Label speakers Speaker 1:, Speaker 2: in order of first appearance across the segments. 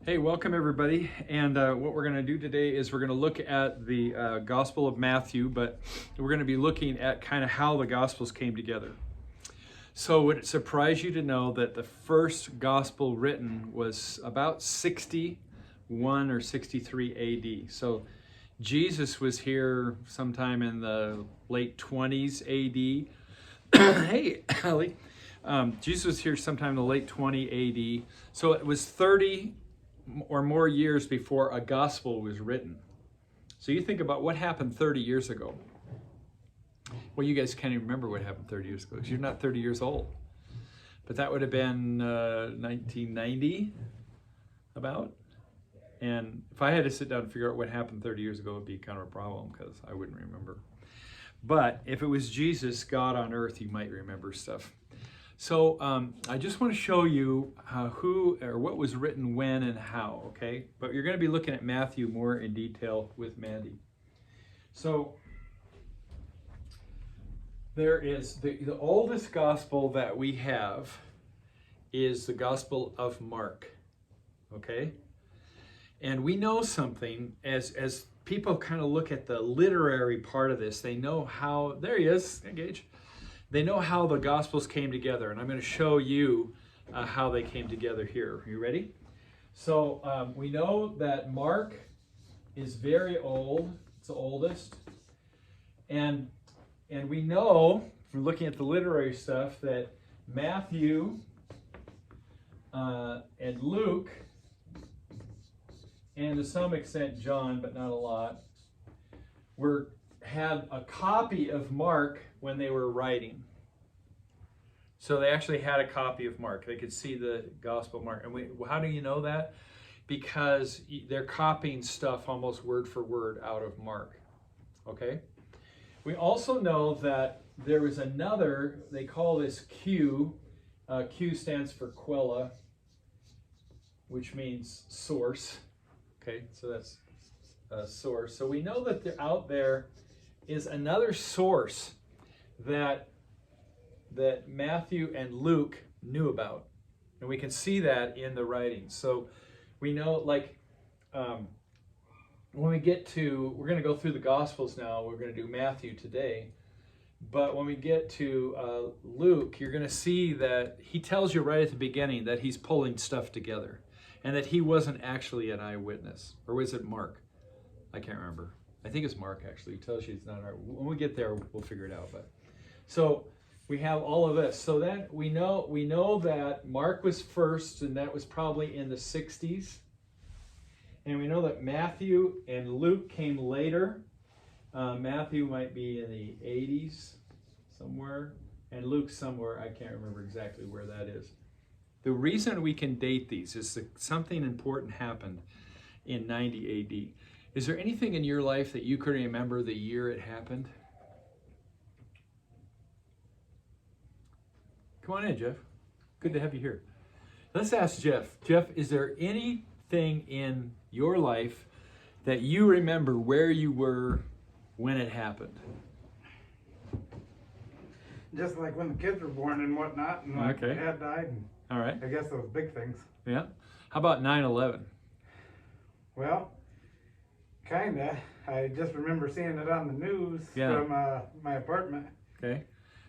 Speaker 1: Hey, welcome everybody. And what we're going to do today is we're going to look at the Gospel of Matthew, but we're going to be looking at kind of how the Gospels came together. So would it surprise you to know that the first Gospel written was about 61 or 63 AD? So Jesus was here sometime in the late 20s AD. Hey, Ellie. Jesus was here sometime in the late 20 AD. So it was 30 or more years before a gospel was written. So you think about what happened 30 years ago. Well, you guys can't even remember what happened 30 years ago because you're not 30 years old. But that would have been 1990 about. And if I had to sit down and figure out what happened 30 years ago, it would be kind of a problem because I wouldn't remember. But if it was Jesus, God on earth, you might remember stuff. So I just want to show you who or what was written when and how, okay? But you're going to be looking at Matthew more in detail with Mandy. So there is the oldest gospel that we have is the Gospel of Mark, okay? And we know something as people kind of look at the literary part of this. They know how, there he is, engage. They know how the Gospels came together, and I'm going to show you how they came together here. Are you ready? So we know that Mark is very old. It's the oldest. And we know, from looking at the literary stuff, that Matthew and Luke, and to some extent John, but not a lot, had a copy of Mark when they were writing. So they actually had a copy of Mark. They could see the Gospel of Mark. And how do you know that? Because they're copying stuff almost word for word out of Mark. Okay? We also know that there was another, they call this Q. Q stands for Quella, which means source. Okay, so that's a source. So we know that out there is another source that Matthew and Luke knew about. And we can see that in the writings. So we know, like, when we get to, we're going to go through the Gospels now. We're going to do Matthew today. But when we get to Luke, you're going to see that he tells you right at the beginning that he's pulling stuff together. And that he wasn't actually an eyewitness. Or was it Mark? I can't remember. I think it's Mark, actually. He tells you it's not our. When we get there, we'll figure it out. But so we have all of this. So then we know that Mark was first, and that was probably in the 60s. And we know that Matthew and Luke came later. Matthew might be in the 80s somewhere, and Luke somewhere. I can't remember exactly where that is. The reason we can date these is that something important happened in 90 AD. Is there anything in your life that you can remember the year it happened? Come on in, Jeff. Good to have you here. Let's ask Jeff. Jeff, is there anything in your life that you remember where you were when it happened?
Speaker 2: Just like when the kids were born and whatnot, and my
Speaker 1: Okay.
Speaker 2: dad died, and
Speaker 1: All right.
Speaker 2: I guess those big things.
Speaker 1: Yeah. How about 9/11?
Speaker 2: Well, kinda. I just remember seeing it on the news from my apartment.
Speaker 1: Okay.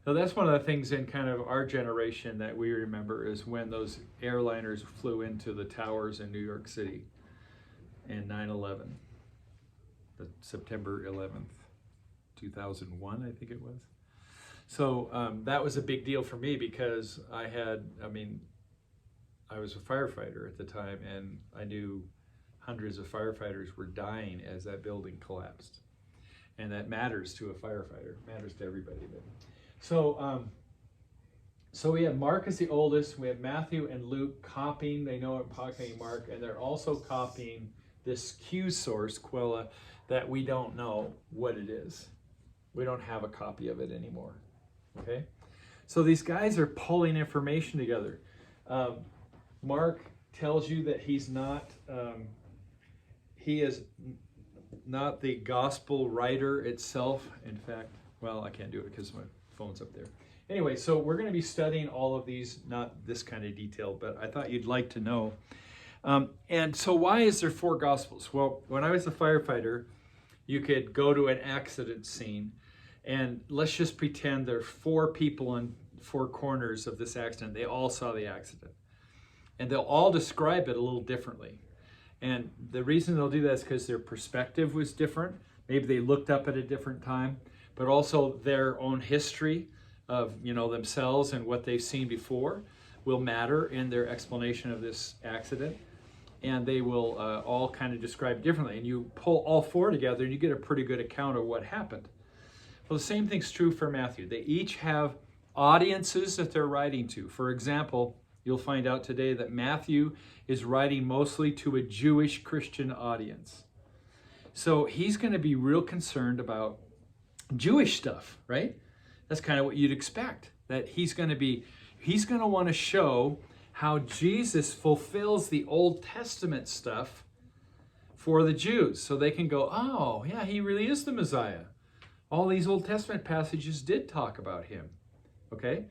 Speaker 1: So that's one of the things in kind of our generation that we remember is when those airliners flew into the towers in New York City in 9/11, the September 11th, 2001, I think it was. So that was a big deal for me because I was a firefighter at the time, and I knew hundreds of firefighters were dying as that building collapsed. And that matters to a firefighter, matters to everybody. So we have Mark as the oldest. We have Matthew and Luke copying. They know I'm copying Mark, and they're also copying this Q source, Quella, that we don't know what it is. We don't have a copy of it anymore. Okay? So these guys are pulling information together. Mark tells you that he is not the gospel writer itself. In fact, well, I can't do it because my phone's up there. Anyway, so we're going to be studying all of these, not this kind of detail, but I thought you'd like to know And so why is there 4 Gospels? Well, when I was a firefighter, you could go to an accident scene, and let's just pretend there are 4 people on 4 corners of this accident. They all saw the accident. And they'll all describe it a little differently. And the reason they'll do that is because their perspective was different. Maybe they looked up at a different time, but also their own history of, themselves and what they've seen before will matter in their explanation of this accident. And they will all kind of describe differently. And you pull all 4 together and you get a pretty good account of what happened. Well, the same thing's true for Matthew. They each have audiences that they're writing to. For example, you'll find out today that Matthew is writing mostly to a Jewish Christian audience. So he's going to be real concerned about Jewish stuff, right? That's kind of what you'd expect. That he's going to want to show how Jesus fulfills the Old Testament stuff for the Jews. So they can go, oh, yeah, he really is the Messiah. All these Old Testament passages did talk about him. Okay?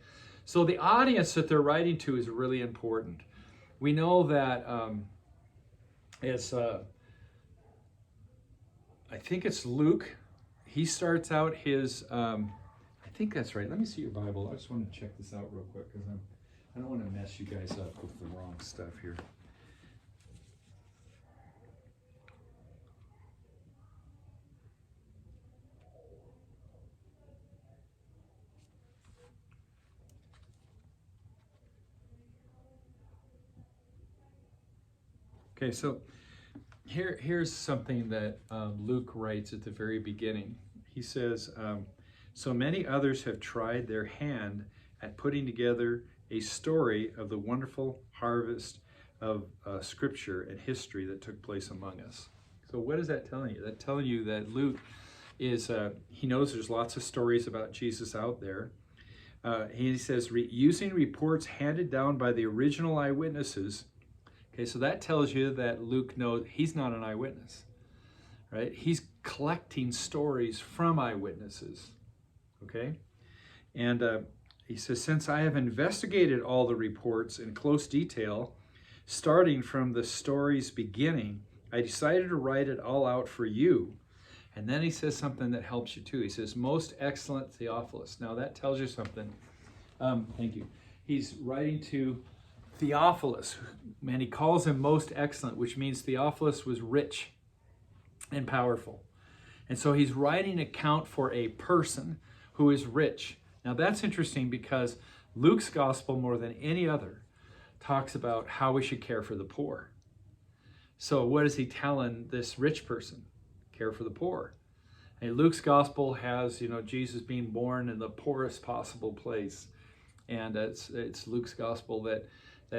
Speaker 1: So the audience that they're writing to is really important. We know that I think it's Luke. He starts out his, I think that's right. Let me see your Bible. I just want to check this out real quick because I don't want to mess you guys up with the wrong stuff here. Okay, so here's something that Luke writes at the very beginning. He says, so many others have tried their hand at putting together a story of the wonderful harvest of scripture and history that took place among us. So what is that telling you? That's telling you that Luke is, he knows there's lots of stories about Jesus out there. He says, using reports handed down by the original eyewitnesses. Okay, so that tells you that Luke knows he's not an eyewitness, right? He's collecting stories from eyewitnesses, okay? And he says, since I have investigated all the reports in close detail, starting from the story's beginning, I decided to write it all out for you. And then he says something that helps you too. He says, most excellent Theophilus. Now that tells you something. Thank you. He's writing to Theophilus, and he calls him most excellent, which means Theophilus was rich and powerful. And so he's writing an account for a person who is rich. Now that's interesting because Luke's gospel, more than any other, talks about how we should care for the poor. So what is he telling this rich person? Care for the poor. And Luke's gospel has, Jesus being born in the poorest possible place. And it's Luke's gospel that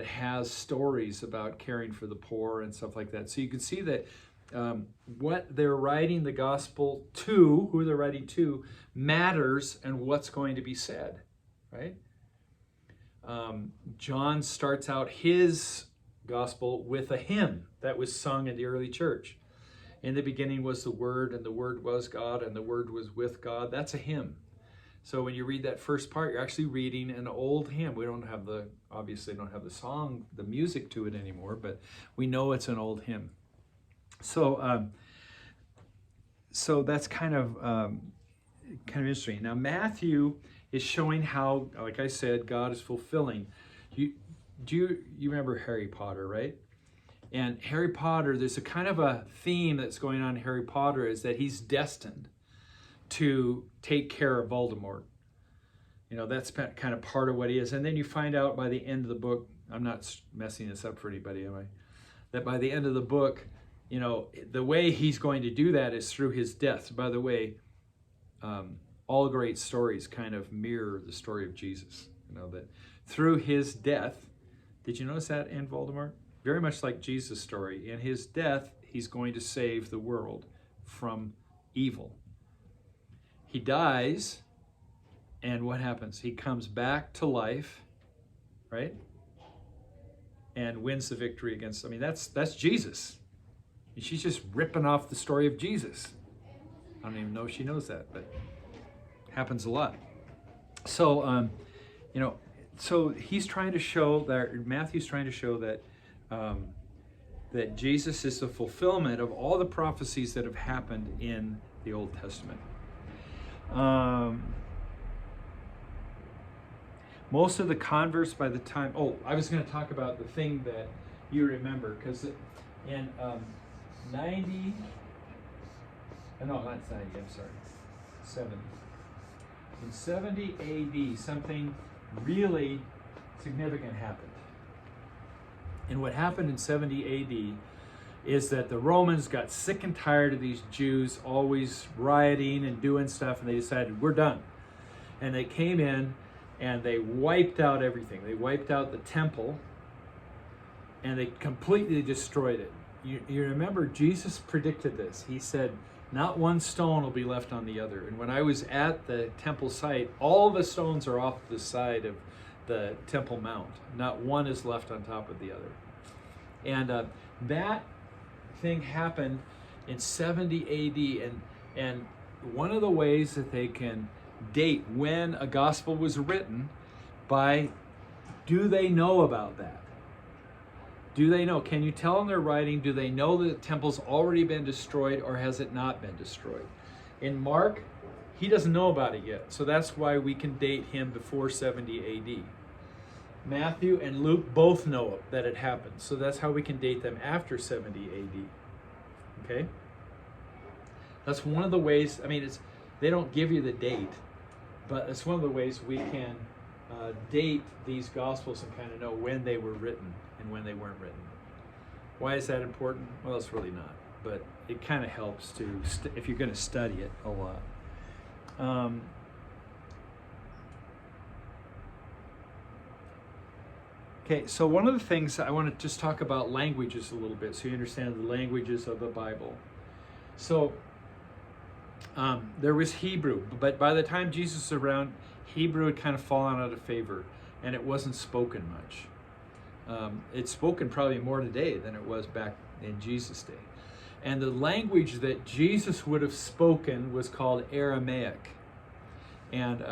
Speaker 1: has stories about caring for the poor and stuff like that. So you can see that what they're writing the gospel to, who they're writing to, matters and what's going to be said, right? John starts out his gospel with a hymn that was sung in the early church. In the beginning was the Word, and the Word was God, and the Word was with God. That's a hymn. So when you read that first part, you're actually reading an old hymn. We obviously don't have the song, the music to it anymore, but we know it's an old hymn. So, so that's kind of interesting. Now Matthew is showing how, like I said, God is fulfilling. You remember Harry Potter, right? And Harry Potter, there's a kind of a theme that's going on in Harry Potter is that he's destined to take care of Voldemort. That's kind of part of what he is. And then you find out by the end of the book, I'm not messing this up for anybody, am I? That by the end of the book, the way he's going to do that is through his death. By the way, all great stories kind of mirror the story of Jesus. That through his death, did you notice that in Voldemort? Very much like Jesus' story. In his death, he's going to save the world from evil. He dies, and what happens? He comes back to life, right? And wins the victory against, that's Jesus. She's just ripping off the story of Jesus. I don't even know if she knows that, but it happens a lot. So, so he's trying to show that, Matthew's trying to show that that Jesus is the fulfillment of all the prophecies that have happened in the Old Testament. Most of the converts by the time, I was going to talk about the thing that you remember, because in 70, I'm sorry, 70. In 70 AD, something really significant happened. And what happened in 70 AD is that the Romans got sick and tired of these Jews always rioting and doing stuff, and they decided, we're done. And they came in and they wiped out everything. They wiped out the temple, and they completely destroyed it. You remember Jesus predicted this. He said, not one stone will be left on the other. And when I was at the temple site, all the stones are off the side of the Temple Mount. Not one is left on top of the other. And that thing happened in 70 AD. And one of the ways that they can date when a gospel was written by, do they know about that? Do they know? Can you tell in their writing, do they know that the temple's already been destroyed, or has it not been destroyed? In Mark, he doesn't know about it yet. So that's why we can date him before 70 AD. Matthew and Luke both know that it happened. So that's how we can date them after 70 AD. Okay? That's one of the ways, they don't give you the date, but it's one of the ways we can date these Gospels and kind of know when they were written and when they weren't written. Why is that important? Well, it's really not, but it kind of helps to, if you're going to study it a lot. Okay, so one of the things I want to just talk about languages a little bit so you understand the languages of the Bible. So there was Hebrew, but by the time Jesus was around, Hebrew had kind of fallen out of favor, and it wasn't spoken much. It's spoken probably more today than it was back in Jesus' day. And the language that Jesus would have spoken was called Aramaic. And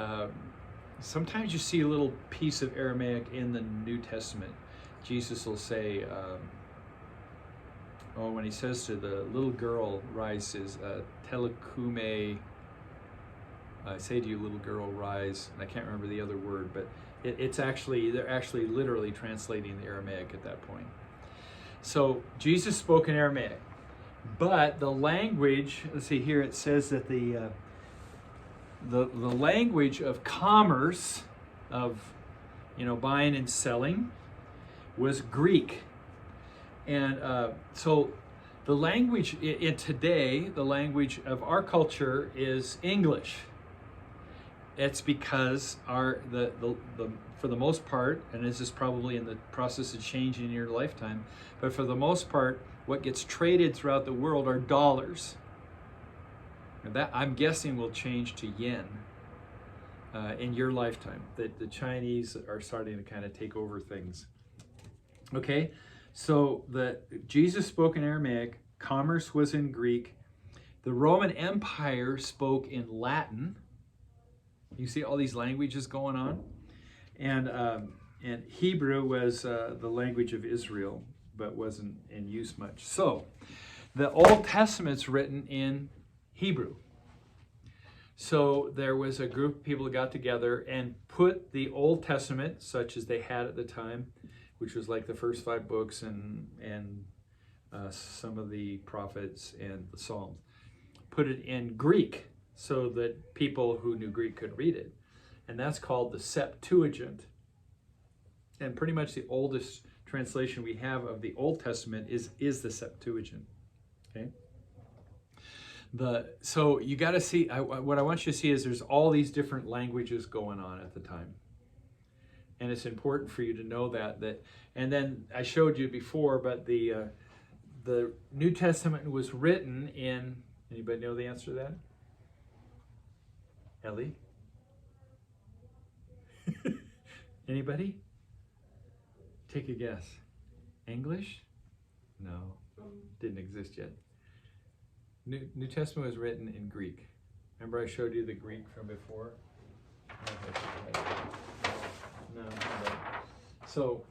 Speaker 1: sometimes you see a little piece of Aramaic in the New Testament. Jesus will say, when he says to the little girl, rise, is telekume, I say to you, little girl, rise. And I can't remember the other word, but they're actually literally translating the Aramaic at that point. So Jesus spoke in Aramaic, but the language, let's see here, it says that the language of commerce, of buying and selling, was Greek. And so the language in today, the language of our culture is English. It's because for the most part, and this is probably in the process of changing in your lifetime, but for the most part, what gets traded throughout the world are dollars. And that, I'm guessing, will change to yen in your lifetime. The Chinese are starting to kind of take over things. Okay, so Jesus spoke in Aramaic, commerce was in Greek, the Roman Empire spoke in Latin. You see all these languages going on, and Hebrew was the language of Israel, but wasn't in use much. So, the Old Testament's written in Hebrew. So there was a group of people that got together and put the Old Testament, such as they had at the time, which was like the first 5 books and some of the prophets and the Psalms, put it in Greek, so that people who knew Greek could read it. And that's called the Septuagint. And pretty much the oldest translation we have of the Old Testament is the Septuagint. Okay? So you got to see, what I want you to see is there's all these different languages going on at the time. And it's important for you to know that. And then I showed you before, but the New Testament was written in, anybody know the answer to that? Ellie? Anybody? Take a guess. English? No, didn't exist yet. New Testament was written in Greek. Remember I showed you the Greek from before? No. So,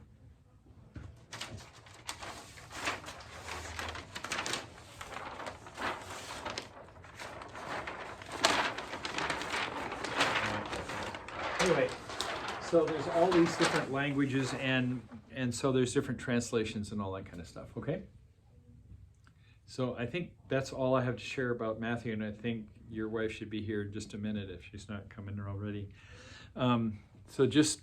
Speaker 1: Anyway, so there's all these different languages, and so there's different translations and all that kind of stuff, okay? So I think that's all I have to share about Matthew, and I think your wife should be here in just a minute if she's not coming already. So just